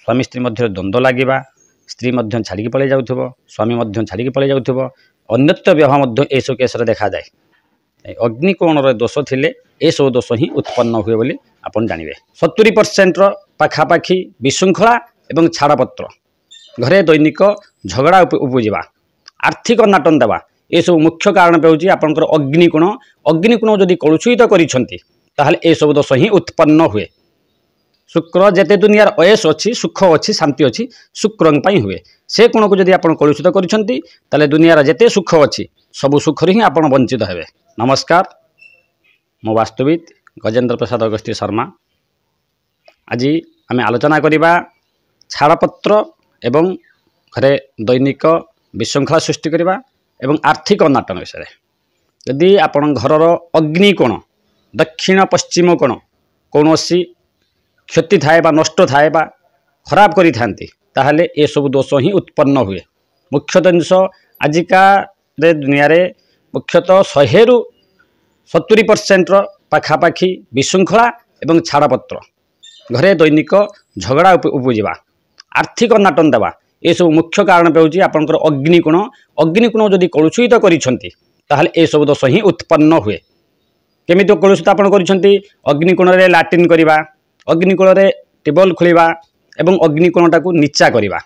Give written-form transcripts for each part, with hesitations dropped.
स्वामी स्त्री मध्य द्वंद्व लगे स्त्री छाड़ी पलि जाऊँ स्वामी छाड़ी पलि जाऊँ अन्यत्र व्यवहार यह केस देखा जाए अग्निकोण दोष थिले ए सब दोष ही उत्पन्न हुए बोली आपन जानिबे 70% पाखापाखी विशृंखला एवं छाड़पत्र घरे दैनिक झगड़ा उपजिबा आर्थिक नाटन देवा ये सब मुख्य कारण पे होची आपनकर अग्निकोण जदि कलुषित करिसंती ताहले ए सब दोष ही उत्पन्न हुए। शुक्र जेते दुनियार अयस अच्छी सुख अच्छी शांति अच्छी शुक्रं पई हुए से कोण को जदि आपन कलुषित करिसंती ताहले दुनियार जेते सुख अच्छी सबु सुख ही आपन वंचित हेबे। नमस्कार, मो वास्तुविद गजेंद्र प्रसाद अगस्ती शर्मा। आज आम आलोचना करिबा छाड़पत्र एवं घरे दैनिक विशृंखला सृष्टि करिबा एवं आर्थिक अनाटन विषय। यदि आपण घरर अग्निकोण दक्षिण पश्चिम कोण कौनसी क्षति थाए बा नष्ट थाए बा खराब करी थांती ताहले ए सब दोष ही उत्पन्न हुए। मुख्यतः जिनस आजिका दुनिया रे मुख्यतः 100 रु 70% पाखापाखी विशृंखला एवं छाड़पत्र घरे दैनिक झगड़ा उपजिबा आर्थिक नाटन देवा ये सब मुख्य कारण पे होची आपनकर अग्निकोण जदि कलुषित करिसंती ताहले ए सब दोष ही उत्पन्न हुए। केमिति कलुषित आपन करिसंती अग्निकोण रे लैट्रिन करिबा अग्निकोण रे टेबल खोलिबा एवं अग्निकोणटा को नीचा करिबा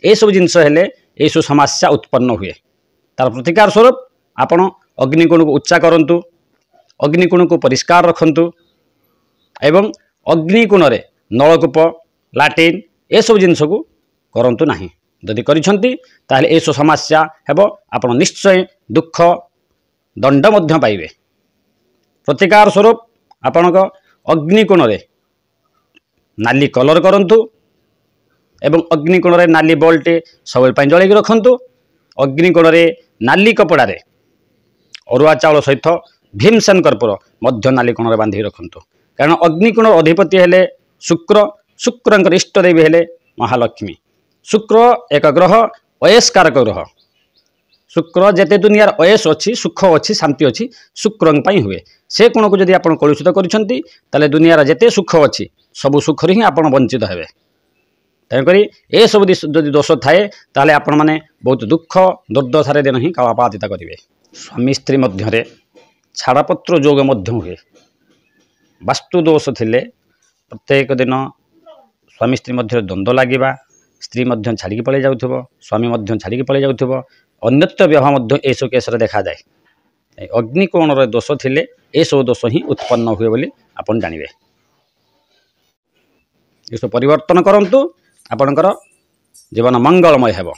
ए सब जिनस हेले ए सब समस्या उत्पन्न हुए। तार प्रतिकार स्वरूप आपण अग्निकोण को उच्चा करंतु अग्निकोण को परिष्कार रखंतु एवं अग्निकोण रे नलकूप लैट्रिन ए सब जिनस को करंतु नाही। जदि करिसंती ताहले ए सब समस्या हेबो आपण निश्चय दुख दंड मध्य पाइबे। प्रतिकार स्वरूप आपणक अग्निकोण रे नाली कलर करंतु एवं अग्निकोण रे नाली बल्टे सबल पाई जळेकी रखंतु। अग्निकोण रे नाली कपड़ा रे अरुआ चाउल सहित भीमसेन कर्पूर मध्य नाली कोण रे बांधी रखंतु। कारण अग्निकोण अधिपति हेले शुक्र, शुक्रंकर इष्ट देवी हेले महालक्ष्मी। शुक्र एक ग्रह अयस्कारक ग्रह। शुक्र जेते दुनियार अयस अच्छी सुख अच्छी शांति अच्छी शुक्रं पई हुए से कोण को जदि आपन कलुषित करिसंती ताले दुनियार जेते सुख अच्छी सबु सुख ही आपन वंचित हेबे। तेणुकरी ए सब जदि दोष थाए ताले आपण माने बहुत दुख दुर्दशारे दिन ही कालापातिता करिवे। स्वामी स्त्री मध्य छाड़पत्र जोग मध्य हुए। वास्तु दोष थिले प्रत्येक दिन स्वामी स्त्री मध्य द्वंद्व लगे स्त्री छाड़ी पलि जाऊँ स्वामी छाड़ी पलि जाऊँ अन्यत्र व्यवहार यह सब केस देखा जाए अग्निकोण दोष थिले ए सब दोष ही उत्पन्न हुए बोली आपन जानिबे। ये सब परिवर्तन करंतु आपणकर जीवन मंगलमय हेबो।